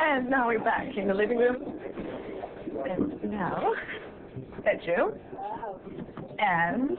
And now we're back in the living room. And now, bedroom. And